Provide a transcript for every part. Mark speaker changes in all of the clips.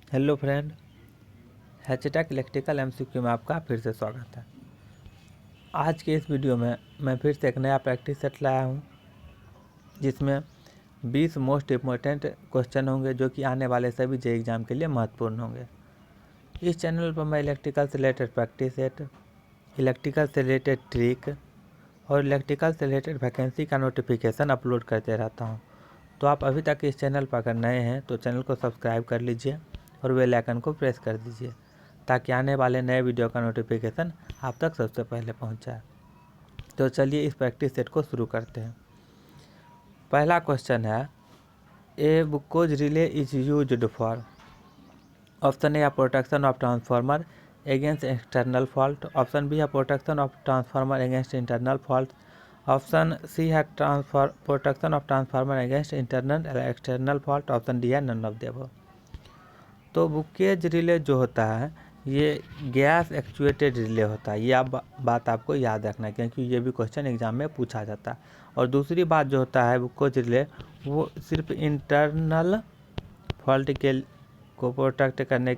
Speaker 1: Hello friend, हैचटैग electrical MCQ में आपका फिर से स्वागत है। आज के इस वीडियो में मैं फिर से एक नया प्रैक्टिस सेट लाया हूँ जिसमें 20 मोस्ट इम्पोर्टेंट क्वेश्चन होंगे जो कि आने वाले सभी जे एग्ज़ाम के लिए महत्वपूर्ण होंगे। इस चैनल पर मैं इलेक्ट्रिकल से रिलेटेड प्रैक्टिस सेट, इलेक्ट्रिकल से रिलेटेड ट्रिक और इलेक्ट्रिकल से रिलेटेड वैकेंसी का नोटिफिकेशन अपलोड करते रहता हूँ। तो आप अभी तक इस चैनल पर अगर नए हैं तो चैनल को सब्सक्राइब कर लीजिए और बेल आइकन को प्रेस कर दीजिए ताकि आने वाले नए वीडियो का नोटिफिकेशन आप तक सबसे पहले पहुंच जाए। तो चलिए इस प्रैक्टिस सेट को शुरू करते हैं। पहला क्वेश्चन है, a Buchholz relay is used for. Option A protection of transformer against external fault. Option B है protection of transformer against internal fault. Option C है protection of transformer against internal external fault. Option D है none of the above. तो Buchholz relay जो होता है ये gas actuated relay होता है। ये बात आपको याद रखना है क्योंकि ये भी क्वेश्चन एग्जाम में पूछा जाता है। और दूसरी बात जो होता है बुकेज रिले वो सिर्फ इंटरनल फॉल्ट को प्रोटेक्ट करने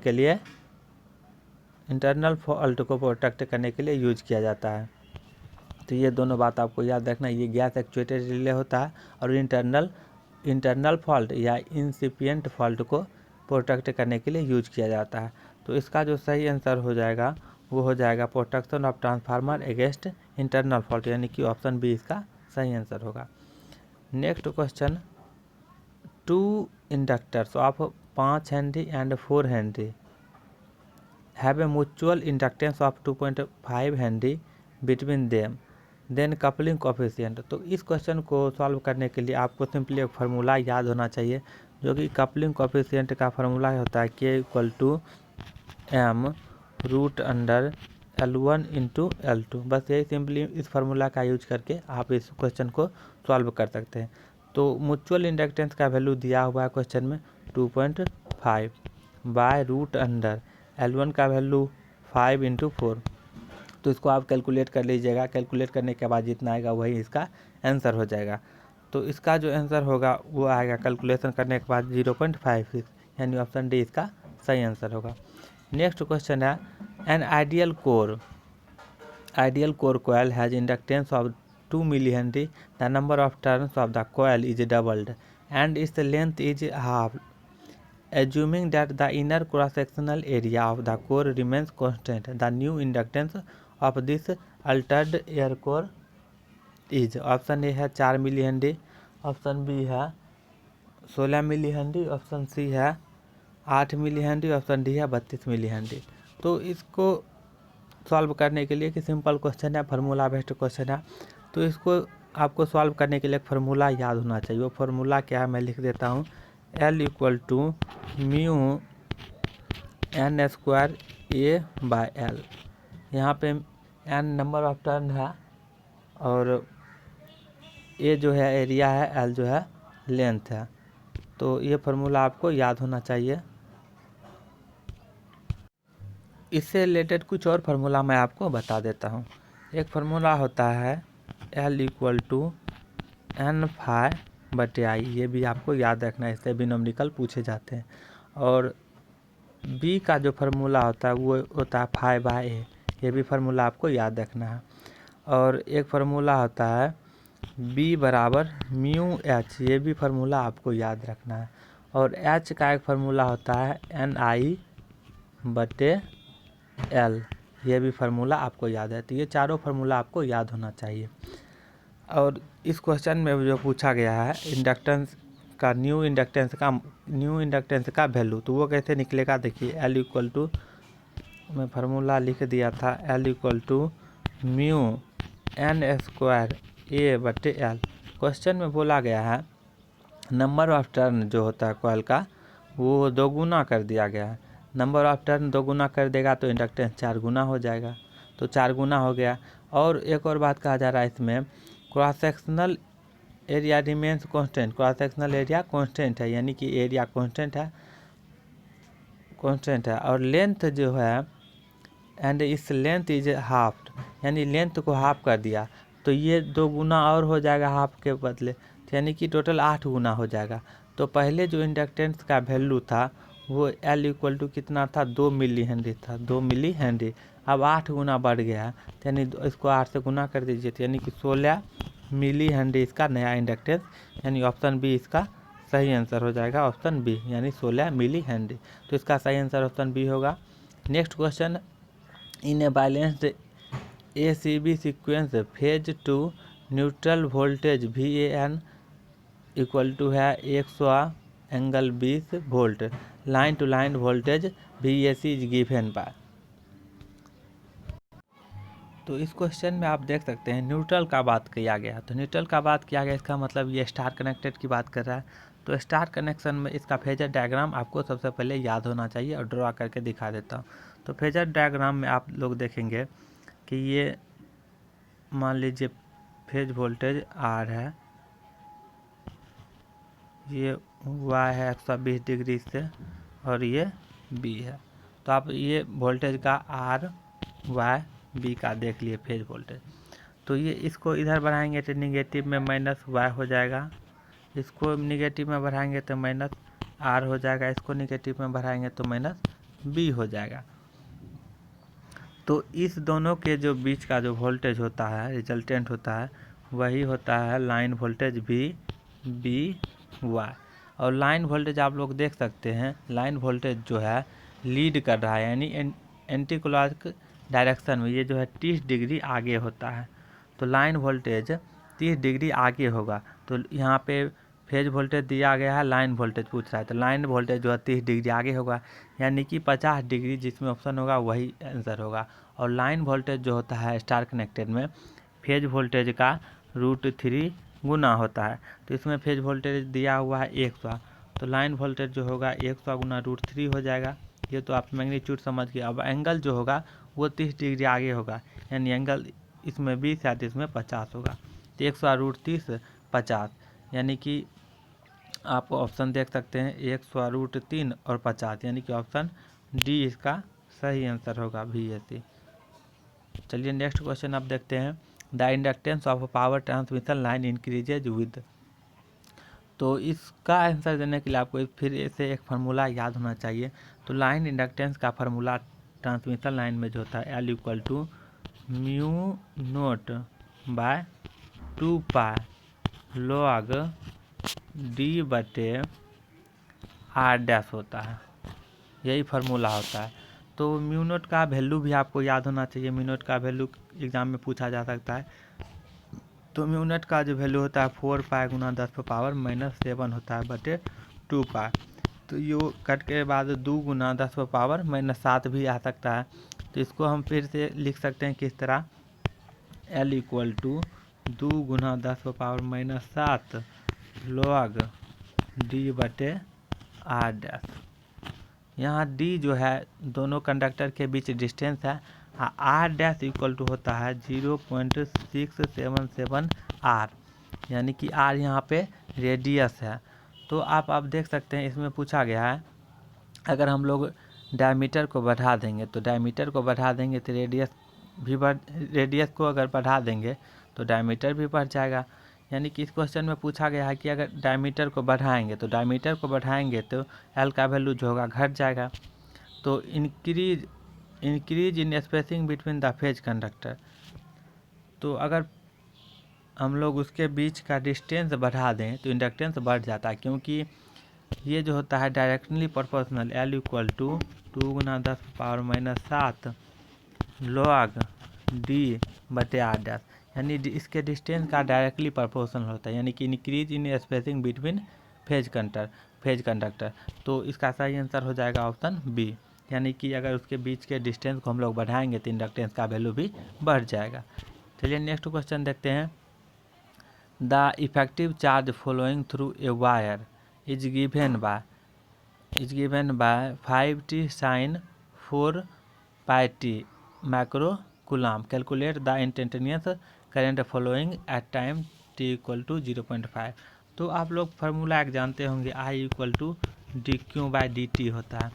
Speaker 1: के लिए यूज किया जाता है। तो ये दोनों बात आपको याद रखना है। ये गैस एक्चुएटेड रिले होता है और इंटरनल फॉल्ट या इंसिपिएंट फॉल्ट को प्रोटेक्ट करने के लिए यूज किया जाता है। तो इसका जो सही आंसर हो जाएगा वो हो जाएगा protection of transformer against internal fault, यानी कि ऑप्शन बी इसका सही आंसर होगा। Next question, 2 inductors of 5 henry and 4 henry have a mutual inductance of 2.5 henry between them, then coupling coefficient. तो इस क्वेश्चन को सॉल्व करने के लिए आपको सिंपली एक फार्मूला याद होना चाहिए जो कि कपलिंग कोफिशिएंट का फार्मूला होता है K=m√L1 × L2। बस यही सिंपली इस फार्मूला का यूज करके आप इस क्वेश्चन को सॉल्व कर सकते हैं। तो म्यूचुअल इंडक्टेंस का वैल्यू दिया हुआ है क्वेश्चन में 2.5 बाय √L1 का वैल्यू 5 × 4। तो इसको आप कैलकुलेट कर लीजिएगा। कैलकुलेट करने के बाद जितना आएगा वही इसका आंसर हो जाएगा। तो इसका जो आंसर होगा वो आएगा कैलकुलेशन करने के बाद 0.56, यानी ऑप्शन डी इसका सही आंसर होगा। नेक्स्ट क्वेश्चन है, an ideal core coil has inductance of 2 millihenry. The number of turns of the coil is doubled and its length is half. Assuming that the inner cross-sectional area of the core remains constant, the new inductance of this altered air core is। Option A है 4 milli henry, option B है 16 milli henry, option C है 8 milli henry, option D है 32 milli henry. तो इसको solve करने के लिए कि सिंपल क्वेश्चन है, फार्मूला बेस्ड क्वेश्चन है, तो इसको आपको सॉल्व करने के लिए एक फार्मूला याद होना चाहिए। वो फार्मूला क्या है मैं लिख देता हूँ, L=μ(n²A/L)। यहाँ पे n नंबर ऑफ टर्न है और ए जो है एरिया है, एल जो है लेंथ है। तो ये फार्मूला आपको याद होना चाहिए। इससे रिलेटेड कुछ और फार्मूला मैं आपको बता देता हूँ। एक फार्मूला होता है L=n∅/I। ये भी आपको याद रखना है, इससे भी न्यूमेरिकल पूछे जाते हैं। और B का जो फार्मूला होता है वो होता है phi/A। ये भी फार्मूला आपको याद रखना है। और एक फार्मूला होता है B=μH। ये भी फार्मूला आपको याद रखना है। और H का एक फार्मूला होता है Ni/L। ये भी फार्मूला आपको याद है। तो ये चारों फार्मूला आपको याद होना चाहिए। और इस क्वेश्चन में जो पूछा गया है इंडक्टेंस का, न्यू इंडक्टेंस का वैल्यू, तो वो कैसे निकलेगा देखिए। मैं फार्मूला लिख दिया था, L=μ(n²A/L)। क्वेश्चन में बोला गया है नंबर ऑफ टर्न जो होता है कॉइल का वो 2 गुना कर दिया गया है। नंबर ऑफ टर्न 2 गुना कर देगा तो इंडक्टेंस 4 गुना हो जाएगा। तो 4 गुना हो गया। और एक और बात कहा जा रहा है इसमें, cross sectional area remains constant. Cross sectional area constant है, यानी कि एरिया कांस्टेंट है और लेंथ जो है एंड इस लेंथ इज हाफ, यानी लेंथ को हाफ कर दिया तो ये 2 गुना और हो जाएगा हाफ के बदले, यानी कि टोटल 8 गुना हो जाएगा। तो पहले जो इंडक्टेंस का वैल्यू था वो एल इक्वल टू कितना था, 2 मिली हेनरी था, 2 मिली हेनरी। अब 8 गुना बढ़ गया है, यानी इसको 8 से गुना कर दीजिए, तो यानी कि 16 मिली हेनरी इसका नया इंडक्टेंस, यानी ऑप्शन बी इसका सही आंसर हो जाएगा, ऑप्शन बी, यानी 16 मिली हेनरी। तो इसका सही आंसर ऑप्शन बी होगा। Next question, in a balanced ACB sequence phase to neutral voltage VAN equal to है 100 angle 20 volt, line to line voltage VAC is given by. तो इस question में आप देख सकते हैं न्यूट्रल का बात किया गया, तो न्यूट्रल का बात किया गया, इसका मतलब ये स्टार कनेक्टेड की बात कर रहा है। तो स्टार कनेक्शन में इसका फेजर डायग्राम आपको सबसे पहले याद होना चाहिए, और ड्रॉ करके दिखा देता हूँ। तो फेजर डायग्राम में आप लोग देखेंगे कि ये मान लीजिए फेज वोल्टेज R है, ये Y है 120 डिग्री से, और ये B है। तो आप ये वोल्टेज का R Y B का देख लिए फेज वोल्टेज। तो ये इसको इधर बढ़ाएंगे तो निगेटिव में -y हो जाएगा, इसको निगेटिव में बढ़ाएंगे तो -r हो जाएगा, इसको निगेटिव में बढ़ाएंगे तो -b हो जाएगा। तो इस दोनों के जो बीच का जो वोल्टेज होता है, रिजल्टेंट होता है, वही होता है लाइन वोल्टेज VBY। और लाइन वोल्टेज आप लोग देख सकते हैं, लाइन वोल्टेज जो है लीड कर रहा है, यानी एंटी क्लॉक डायरेक्शन में ये जो है 30 डिग्री आगे होता है। तो लाइन वोल्टेज 30 डिग्री आगे होगा। तो यहाँ पे फेज वोल्टेज दिया गया है, लाइन वोल्टेज पूछ रहा है, तो लाइन वोल्टेज जो है 30 डिग्री आगे होगा, यानी कि 50 डिग्री जिसमें ऑप्शन होगा वही आंसर होगा। और लाइन वोल्टेज जो होता है स्टार कनेक्टेड में फेज वोल्टेज का √3 गुना होता है। तो इसमें फेज वोल्टेज दिया हुआ है 100, तो लाइन वोल्टेज जो होगा 100 गुना √3 हो जाएगा। ये तो आप मैग्नीट्यूड समझ गए। अब एंगल जो होगा वो 30 डिग्री आगे होगा, यानी एंगल इसमें 20 है तो इसमें 50 होगा। तो 100 √30 50, यानी कि आप ऑप्शन देख सकते हैं 100 √3 और 50, यानी कि ऑप्शन डी इसका सही आंसर होगा, VAC। चलिए नेक्स्ट क्वेश्चन आप देखते हैं, the inductance of power transmission line increases with. तो इसका आंसर देने के लिए आपको फिर से एक फार्मूला याद होना चाहिए। तो लाइन इंडक्टेंस का फार्मूला ट्रांसमिशन लाइन में जो होता है L equal to μ0 by 2π log D/R' होता है, यही फार्मूला होता है। तो μ0 का वैल्यू भी आपको याद होना चाहिए, μ0 का वैल्यू एग्जाम में पूछा जा सकता है। तो μ0 का जो वैल्यू होता है 4π गुना 10⁻⁻7 होता है बटे 2π। तो ये कट के बाद 2 गुना 10⁻⁻7 भी आ सकता है। तो इसको हम फिर से लिख सकते हैं किस तरह, L इक्वल टू 2 गुना 10⁻⁻7 log D/R'। यहाँ D जो है दोनों कंडक्टर के बीच डिस्टेंस है, R' इक्वल टू होता है 0.677 R, यानी कि R यहाँ पे रेडियस है। तो आप देख सकते हैं इसमें पूछा गया है, अगर हम लोग डायमीटर को बढ़ा देंगे तो डायमीटर को बढ़ा देंगे तो रेडियस को अगर बढ़ा देंगे तो डायमीटर भी बढ़ जाएगा। यानी कि इस क्वेश्चन में पूछा गया है कि अगर डायमीटर को बढ़ाएंगे तो L का वैल्यू जो होगा घट जाएगा। तो increase in spacing between the phase conductor, तो अगर हम लोग उसके बीच का डिस्टेंस बढ़ा दें तो इंडक्टेंस बढ़ जाता है, क्योंकि ये जो होता है directly proportional. L equal to 2 गुना 10⁻⁻7 log D/R', यानी इसके डिस्टेंस का डायरेक्टली प्रोपोर्शनल होता है, यानी कि increase in spacing between phase conductor. तो इसका सही आंसर हो जाएगा ऑप्शन बी, यानी कि अगर उसके बीच के डिस्टेंस को हम लोग बढ़ाएंगे तो इंडक्टेंस का वैल्यू भी बढ़ जाएगा। चलिए नेक्स्ट क्वेश्चन देखते हैं, the effective charge following through a wire is given by 5t sin 4πt microcoulomb. Calculate the instantaneous current following at time t equal to 0.5। तो आप लोग फार्मूला एक जानते होंगे, I इक्वल टू dq/dt होता है।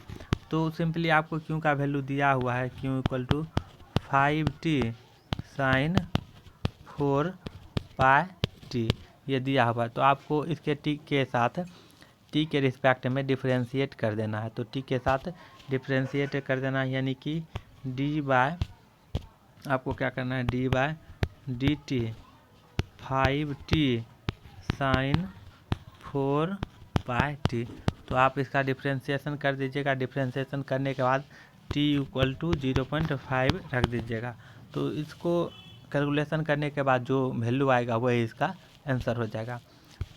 Speaker 1: तो सिंपली आपको Q का वैल्यू दिया हुआ है, Q equal to 5t sin 4πt ये दिया हुआ है। तो आपको इसके t के साथ t टी के रिस्पेक्ट में डिफ्रेंशिएट कर देना है। तो टी के साथ डिफ्रेंशिएट कर देना है, यानी कि डी बाय आपको क्या करना है, d by d t 5t sine 4πt। तो आप इसका डिफ्रेंशिएशन कर दीजिएगा। डिफ्रेंशिएशन करने के बाद t इक्वल टू 0.5 रख दीजिएगा। तो इसको कैलकुलेशन करने के बाद जो वैल्यू आएगा वही इसका आंसर हो जाएगा।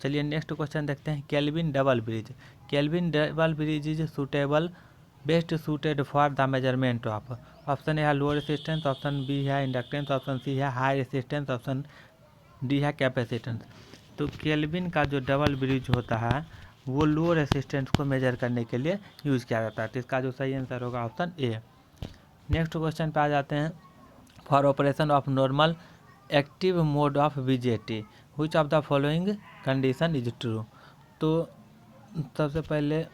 Speaker 1: चलिए नेक्स्ट क्वेश्चन देखते हैं। Kelvin double bridge. Kelvin double bridge is suitable best suited for the measurement of. Option A है लो रेसिस्टेंस, ऑप्शन बी है इंडक्टेंस, ऑप्शन सी है हाई रेसिस्टेंस, ऑप्शन डी है कैपेसिटेंस। तो केल्विन का जो डबल ब्रिज होता है वो लो रेसिस्टेंस को मेजर करने के लिए यूज़ किया जाता है। तो इसका जो सही आंसर होगा ऑप्शन ए। नेक्स्ट क्वेश्चन पे आ जाते हैं। For operation of normal active mode of BJT which of the following condition is true. तो सबसे पहले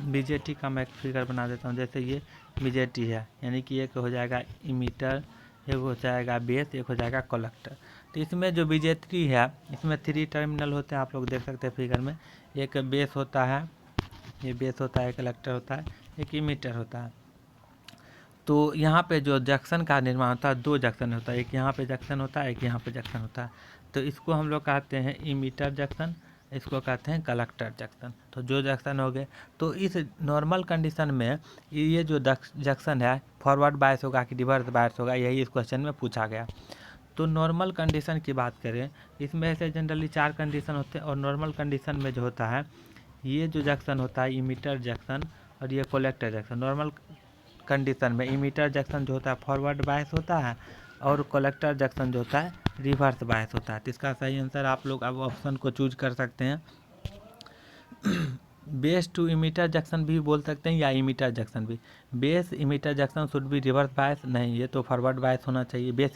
Speaker 1: बीजेटी का मैं एक फिगर बना देता हूँ। जैसे ये बीजेटी है, यानी कि एक हो जाएगा इमीटर, एक हो जाएगा बेस, एक हो जाएगा कलेक्टर। तो इसमें जो बीजेटी है इसमें 3 टर्मिनल होते हैं, आप लोग देख सकते हैं फिगर में। एक बेस होता है, ये बेस होता है, कलेक्टर होता है, एक इमीटर होता है। तो यहाँ पे जो जंक्शन का निर्माण होता है 2 जंक्शन होता है, एक यहाँ पे जंक्शन होता है, एक यहाँ पे जंक्शन होता है। तो इसको हम लोग कहते हैं इमीटर जंक्शन, इसको कहते हैं कलेक्टर जंक्शन। तो जो जंक्शन हो गए, तो इस नॉर्मल कंडीशन में ये जो जंक्शन है फॉरवर्ड बायस होगा कि रिवर्स बायस होगा, यही इस क्वेश्चन में पूछा गया। तो नॉर्मल कंडीशन की बात करें, इसमें से जनरली 4 कंडीशन होते हैं। और नॉर्मल कंडीशन में जो होता है ये जो जंक्शन होता है इमीटर जंक्शन और ये कलेक्टर जंक्शन। नॉर्मल कंडीशन में इमीटर जंक्शन जो होता है फॉरवर्ड बायस होता है और कलेक्टर जंक्शन जो होता है रिवर्स बायस होता है। तो इसका सही आंसर आप लोग अब ऑप्शन को चूज कर सकते हैं। बेस टू इमीटर जंक्शन भी बोल सकते हैं या इमीटर जंक्शन भी। Base emitter junction should be reverse bias, नहीं ये तो फॉरवर्ड बायस होना चाहिए। Base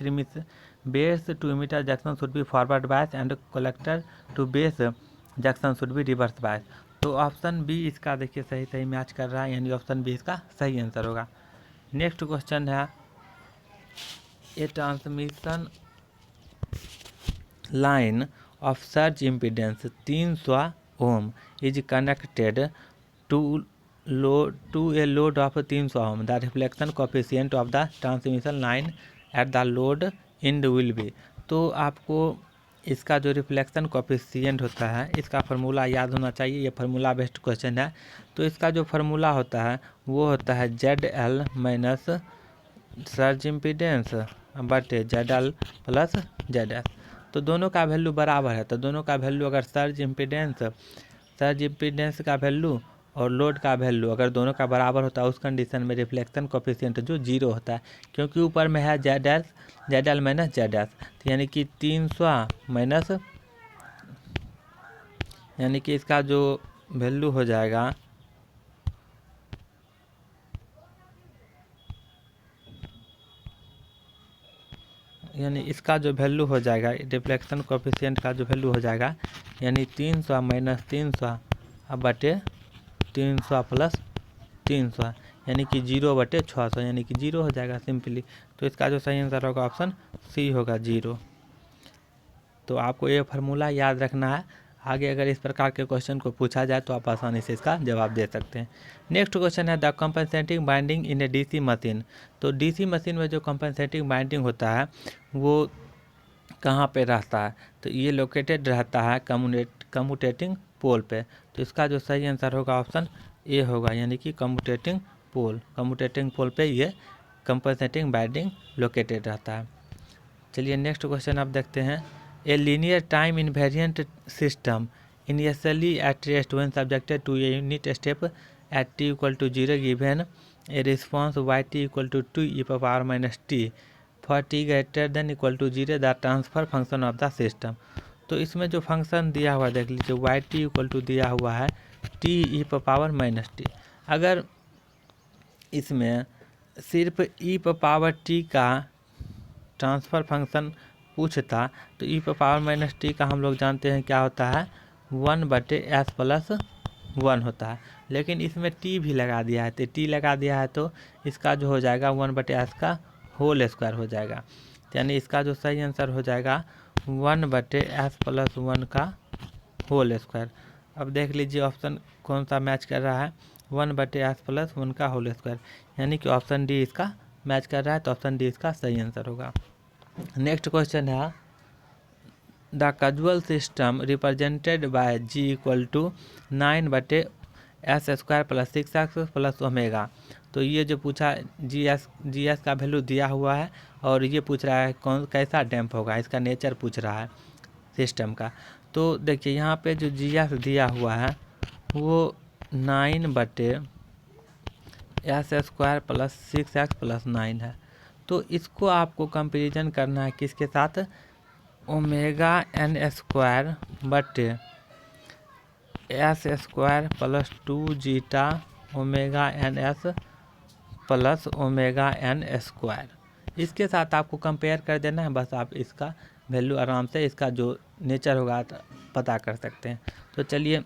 Speaker 1: to emitter junction should be forward bias and collector to base junction should be reverse bias. तो ऑप्शन बी इसका देखिए सही मैच कर रहा है, यानी ऑप्शन बी इसका सही आंसर होगा। नेक्स्ट क्वेश्चन है a transmission line of surge impedance 300 ohm is connected to a load of 300 ohm. The reflection coefficient of the transmission line at the load end will be. तो आपको इसका जो reflection coefficient होता है इसका formula याद होना चाहिए। ये फार्मूला बेस्ड क्वेश्चन है। तो इसका जो फार्मूला होता है वो होता है ZL माइनस सर्ज इम्पीडेंस बटे ZL प्लस ZS। तो दोनों का वैल्यू बराबर है। तो दोनों का वैल्यू अगर सर्ज इम्पीडेंस का वैल्यू और लोड का वैल्यू अगर दोनों का बराबर होता है उस कंडीशन में रिफ्लेक्शन कोफिशिएंट जो 0 होता है, क्योंकि ऊपर में है ZL माइनस ZS। तो यानी कि 300 माइनस, यानी कि इसका जो वैल्यू हो जाएगा यानी इसका जो वैल्यू हो जाएगा रिफ्लेक्शन कोफिशिएंट का जो वैल्यू हो जाएगा यानी 300 माइनस 300 बटे 300 प्लस 300 यानी कि 0 बटे 600 यानी कि 0 हो जाएगा सिंपली। तो इसका जो सही आंसर होगा ऑप्शन सी होगा 0। तो आपको ये फार्मूला याद रखना है, आगे अगर इस प्रकार के क्वेश्चन को पूछा जाए तो आप आसानी से इसका जवाब दे सकते हैं। नेक्स्ट क्वेश्चन है the compensating binding in A DC machine. तो डीसी मशीन में जो कंपनसेटिंग बाइंडिंग होता है वो कहाँ पे रहता है, तो ये लोकेटेड रहता है कम्यूटेटिंग पोल पे। तो इसका जो सही आंसर होगा ऑप्शन ए होगा, यानी कि कम्यूटेटिंग पोल पे ये कंपनसेटिंग बाइंडिंग लोकेटेड रहता है। चलिए नेक्स्ट क्वेश्चन आप देखते हैं। A linear time invariant system initially at rest when subjected to a unit step at t equal to 0 given a response yt equal to 2e⁻t for t greater than equal to 0 the transfer function of the system. तो इसमें जो function दिया हुआ देख लीजिए yt equal to दिया हुआ है t e⁻t। अगर इसमें सिर्फ e⁻t का ट्रांसफ़र फंक्शन पूछता तो e⁻t का हम लोग जानते हैं क्या होता है 1/s प्लस 1 होता है, लेकिन इसमें t भी लगा दिया है। तो t लगा दिया है तो इसका जो हो जाएगा 1/s का होल स्क्वायर हो जाएगा। यानी इसका जो सही आंसर हो जाएगा 1/s प्लस 1 का होल स्क्वायर। अब देख लीजिए ऑप्शन कौन सा मैच कर रहा है, 1/s+1 का होल स्क्वायर, यानी कि ऑप्शन डी इसका मैच कर रहा है, तो ऑप्शन डी इसका सही आंसर होगा। नेक्स्ट क्वेश्चन है the casual system represented by g = 9/s² + 6x + omega. तो ये जो पूछा जी एस का वैल्यू दिया हुआ है और ये पूछ रहा है कौन कैसा डैम्प होगा, इसका नेचर पूछ रहा है सिस्टम का। तो देखिए यहाँ पे जो जी एस दिया हुआ है वो 9/s² + 6x + 9 है। तो इसको आपको कंपेरिजन करना है किसके साथ, ω_n² s² + 2 zeta ω_ns + ω_n², इसके साथ आपको कंपेयर कर देना है। बस आप इसका वैल्यू आराम से इसका जो नेचर होगा पता कर सकते हैं। तो चलिए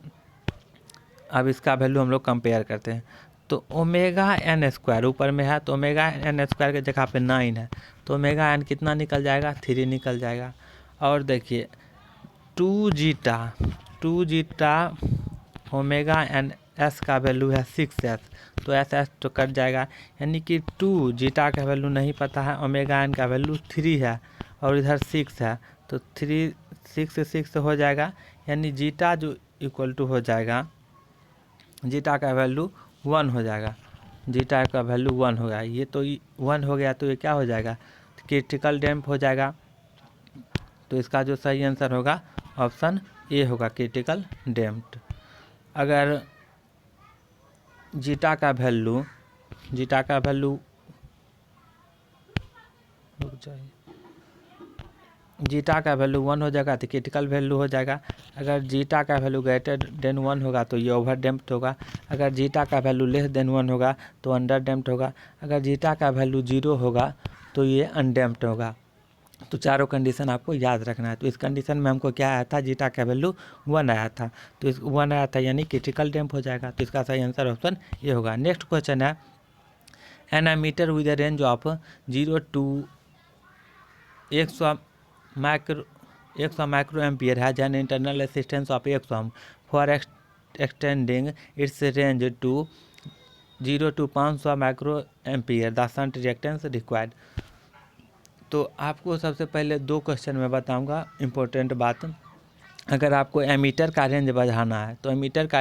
Speaker 1: अब इसका वैल्यू हम लोग कंपेयर करते हैं। तो ω_n² ऊपर में है, तो ω_n² की जगह पे 9 है, तो ω_n कितना निकल जाएगा, 3 निकल जाएगा। और देखिए 2 जीटा ω_ns का वैल्यू है 6s, तो s तो कट जाएगा, यानी कि 2 जीटा का वैल्यू नहीं पता है, ω_n का वैल्यू 3 है और इधर 6 है, तो 3 6 हो जाएगा, यानी जीटा जो इक्वल टू हो जाएगा, जीटा का वैल्यू 1 हो जाएगा, जीटा का वैल्यू 1 होगा। ये तो 1 हो गया, तो ये क्या हो जाएगा, क्रिटिकल डैम्प हो जाएगा। तो इसका जो सही आंसर होगा ऑप्शन ए होगा, क्रिटिकल डैम्प्ड। अगर जीटा का वैल्यू जीटा का वैल्यू 1 हो जाएगा तो क्रिटिकल वैल्यू हो जाएगा। अगर जीटा का वैल्यू ग्रेटर देन 1 होगा तो ये ओवर डैम्प्ड होगा। अगर जीटा का वैल्यू लेस देन 1 होगा तो अंडर डैम्प्ड होगा। अगर जीटा का वैल्यू 0 होगा तो ये अनडैम्प्ड होगा। तो चारों कंडीशन आपको याद रखना है। तो इस कंडीशन में हमको क्या आया था, जीटा का वैल्यू 1 आया था, तो इस 1 आया था यानी क्रिटिकल डैम्प हो जाएगा। तो इसका सही आंसर ऑप्शन ये होगा। नेक्स्ट क्वेश्चन है an ammeter with a range of 0 to 100 micro ampere has an internal resistance of 100 ohm for extending its range to 0 to 500 micro ampere the shunt reactance required. तो आपको सबसे पहले 2 question में बताऊंगा important बात। अगर आपको एमीटर का रेंज बढ़ाना है तो एमीटर का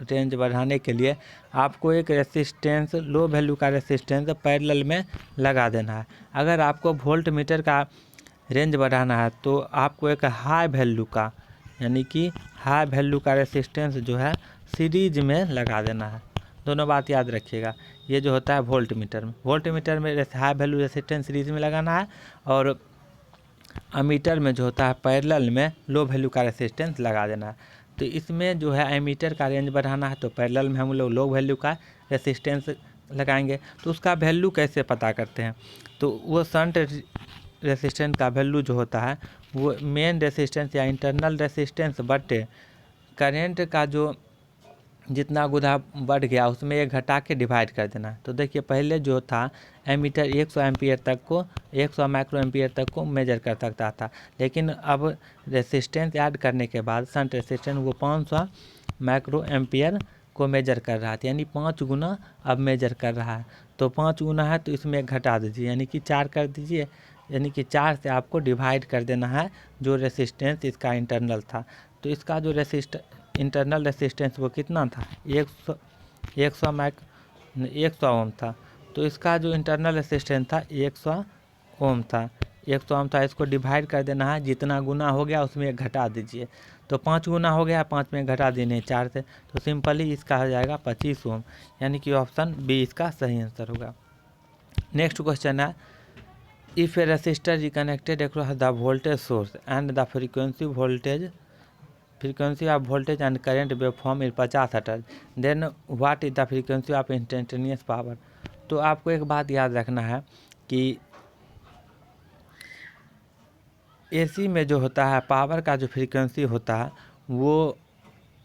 Speaker 1: रेंज बढ़ाने के लिए आपको एक रेसिस्टेंस, लो वैल्यू का रेसिस्टेंस पैरेलल में लगा देना है। अगर आपको वोल्ट मीटर का रेंज बढ़ाना है तो आपको एक हाई वैल्यू का, यानी कि हाई वैल्यू का रेसिस्टेंस जो है सीरीज में लगा देना है। दोनों बात याद रखिएगा। ये जो होता है वोल्ट मीटर में हाई वैल्यू रेसिस्टेंस सीरीज में लगाना है, और अमीटर में जो होता है पैरेलल में लो वैल्यू का रेसिस्टेंस लगा देना है। तो इसमें जो है एमीटर का रेंज बढ़ाना है तो पैरेलल में हम लोग लो वैल्यू का रेसिस्टेंस लगाएंगे। तो उसका वैल्यू कैसे पता करते हैं, तो वो शंट रेसिस्टेंस का वैल्यू जो होता है वो मेन रेसिस्टेंस या इंटरनल रेसिस्टेंस बटे करेंट का जो जितना गुना बढ़ गया उसमें एक घटा के डिवाइड कर देना है। तो देखिए पहले जो था एमीटर 100 एम्पियर तक को 100 माइक्रो एम्पियर तक को मेजर कर सकता था, लेकिन अब रेसिस्टेंस ऐड करने के बाद शंट रेसिस्टेंस वो 500 माइक्रो एम्पियर को मेजर कर रहा था, यानी 5 गुना अब मेजर कर रहा है। तो 5 गुना है तो इसमें एक घटा दीजिए, यानी कि 4 कर दीजिए, यानी कि 4 से आपको डिवाइड कर देना है जो रेसिस्टेंस इसका इंटरनल था। तो इसका जो इंटरनल रेसिस्टेंस वो कितना था, 100 ओम था। तो इसका जो इंटरनल रेसिस्टेंस था 100 ओम था, 100 ओम था। इसको डिवाइड कर देना है, जितना गुना हो गया उसमें एक घटा दीजिए। तो 5 गुना हो गया, 5 में घटा देने 4 से, तो सिंपली इसका हो जाएगा 25 ओम, यानी कि ऑप्शन बी इसका सही आंसर होगा। नेक्स्ट क्वेश्चन है if a resistor reconnected across the voltage source and the frequency of voltage and current waveform is 50 hertz, then what is the frequency of instantaneous power. तो आपको एक बात याद रखना है कि एसी में जो होता है पावर का जो फ्रीक्वेंसी होता है वो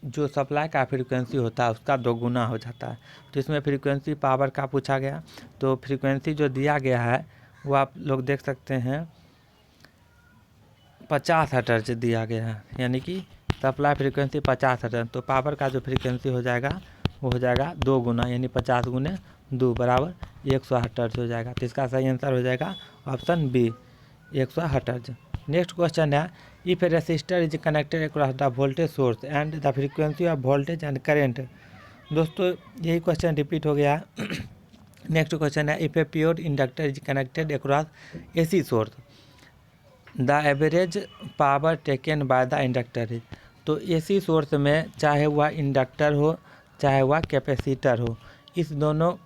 Speaker 1: जो सप्लाई का फ्रीक्वेंसी होता है उसका 2 गुना हो जाता है। तो इसमें फ्रीक्वेंसी पावर का पूछा गया, तो फ्रीक्वेंसी जो दिया गया है वो आप लोग देख सकते हैं 50 हर्ट्ज दिया गया है, यानी कि सप्लाई फ्रीक्वेंसी 50 हर्ट्ज, तो पावर का जो फ्रीक्वेंसी हो जाएगा वो हो जाएगा 2 गुना, यानी 50 गुने 2 बराबर 108 हर्ट्ज हो जाएगा। तो इसका सही आंसर हो जाएगा option B 108 hertz. Next question है, if a resistor is connected across the voltage source and the frequency of voltage and current. दोस्तों यही क्वेश्चन रिपीट हो गया है। नेक्स्ट क्वेश्चन है, if a pure inductor is connected across AC source the average power taken by the inductor is. तो AC source में चाहे वह इंडक्टर हो चाहे वह कैपेसिटर हो, इस दोनों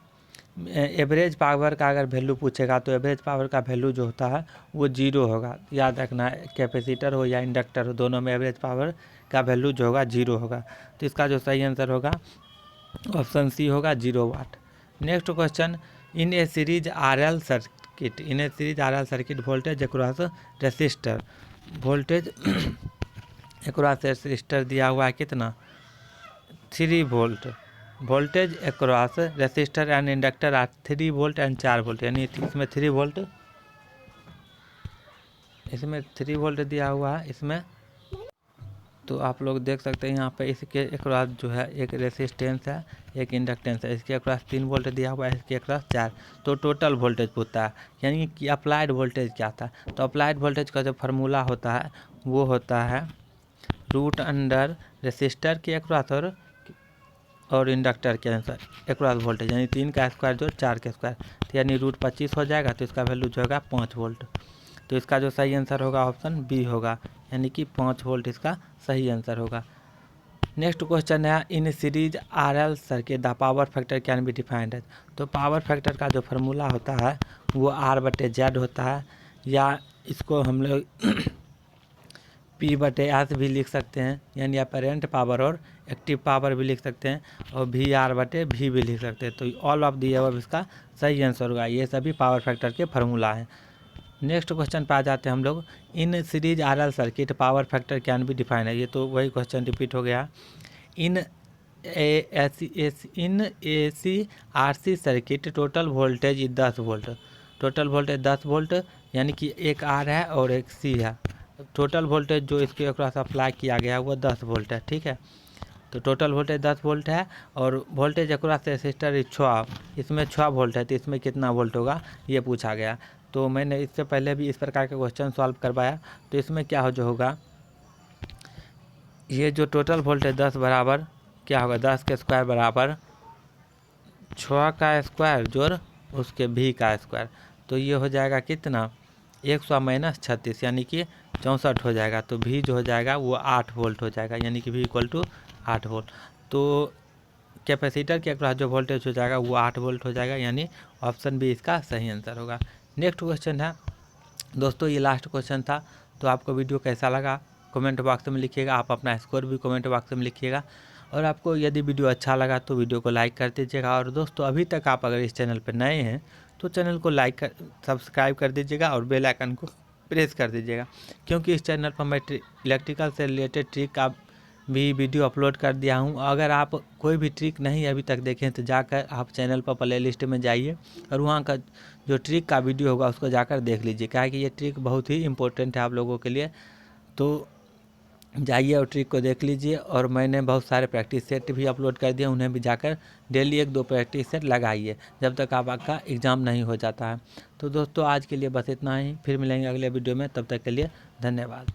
Speaker 1: एवरेज पावर का अगर वैल्यू पूछेगा तो एवरेज पावर का वैल्यू जो होता है वो 0 होगा। याद रखना है, कैपेसिटर हो या इंडक्टर हो, दोनों में एवरेज पावर का वैल्यू जो होगा 0 होगा। तो इसका जो सही आंसर होगा ऑप्शन सी होगा 0 watt. Next question, in a series RL circuit, in a series RL circuit voltage across resistor, voltage across resistor दिया हुआ है कितना 3 volt, voltage across resistor and inductor are 3 volt and 4 volt, यानी इसमें 3 volt, इसमें 3 volt दिया हुआ है इसमें। तो आप लोग देख सकते हैं यहाँ पे इसके अक्रॉस जो है एक रेसिस्टेंस है एक इंडक्टेंस है, इसके अक्रॉस 3 वोल्ट दिया हुआ है, इसके अक्रॉस 4। तो टोटल वोल्टेज पूछता है, यानी कि अप्लाइड वोल्टेज क्या था। तो अप्लाइड वोल्टेज का जो फार्मूला होता है वो होता है रूट अंडर रेसिस्टर के अक्रॉस और इंडक्टर के आंसर अक्रॉस वोल्टेज, यानी 3 का स्क्वायर जो 4 का स्क्वायर, तो यानी रूट 25 हो जाएगा। तो इसका वैल्यू जो होगा 5 वोल्ट। तो इसका जो सही आंसर होगा ऑप्शन बी होगा, यानी कि 5 वोल्ट इसका सही आंसर होगा। नेक्स्ट क्वेश्चन है, in series RL circuit the power factor can be defined as. तो पावर फैक्टर का जो फार्मूला होता है वो R/Z होता है, या इसको हम लोग P/S भी लिख सकते हैं, यानी अपेरेंट पावर और एक्टिव पावर भी लिख सकते हैं, और VR/V भी लिख सकते हैं। तो ऑल ऑफ दी अबव इसका सही आंसर होगा। ये सभी पावर फैक्टर के फार्मूला हैं। नेक्स्ट क्वेश्चन पे आ जाते हैं हम लोग, इन series RL circuit power factor can be define है। ये तो वही क्वेश्चन रिपीट हो गया। इन AC RC circuit total voltage 10 volt, total voltage 10 volt, यानी कि एक R है और एक C है। टोटल वोल्टेज जो इसके अक्रॉस अप्लाई किया गया है वो 10 वोल्ट है, ठीक है। तो टोटल वोल्टेज 10 वोल्ट है और वोल्टेज अक्रॉस रेसिस्टर 6, इसमें 6 वोल्ट है, तो इसमें कितना वोल्ट होगा ये पूछा गया। तो मैंने इससे पहले भी इस प्रकार के क्वेश्चन सॉल्व करवाया। तो इसमें क्या हो जो होगा, ये जो टोटल वोल्टेज 10 बराबर क्या होगा 10 के स्क्वायर बराबर 6 का स्क्वायर जोड़ उसके V का स्क्वायर। तो ये हो जाएगा कितना 100 - 36, यानी कि 64 हो जाएगा। तो V जो हो जाएगा वो 8 वोल्ट हो जाएगा, यानी कि V = 8 वोल्ट। तो कैपेसिटर के अक्रॉस जो वोल्टेज हो जाएगा वो 8 वोल्ट हो जाएगा, यानी ऑप्शन बी इसका सही आंसर होगा। नेक्स्ट क्वेश्चन है दोस्तों, ये लास्ट क्वेश्चन था। तो आपको वीडियो कैसा लगा कमेंट बॉक्स में लिखिएगा, आप अपना स्कोर भी कमेंट बॉक्स में लिखिएगा। और आपको यदि वीडियो अच्छा लगा तो वीडियो को लाइक कर दीजिएगा। और दोस्तों अभी तक आप अगर इस चैनल पर नए हैं तो चैनल को सब्सक्राइब कर दीजिएगा और बेल आइकन को प्रेस कर दीजिएगा, क्योंकि इस चैनल पर मैं इलेक्ट्रिकल से रिलेटेड ट्रिक का भी वीडियो अपलोड कर दिया हूं। अगर आप कोई भी ट्रिक नहीं अभी तक देखें तो जाकर आप चैनल पर प्लेलिस्ट में जाइए और वहां का जो ट्रिक का वीडियो होगा उसको जाकर देख लीजिए, क्या है कि ये ट्रिक बहुत ही इंपॉर्टेंट है आप लोगों के लिए। तो जाइए और ट्रिक को देख लीजिए। और मैंने बहुत सारे प्रैक्टिस सेट भी अपलोड कर दिए, उन्हें भी जाकर डेली 1-2 प्रैक्टिस सेट लगाइए जब तक आपका एग्ज़ाम नहीं हो जाता है। तो दोस्तों आज के लिए बस इतना ही, फिर मिलेंगे अगले वीडियो में, तब तक के लिए धन्यवाद।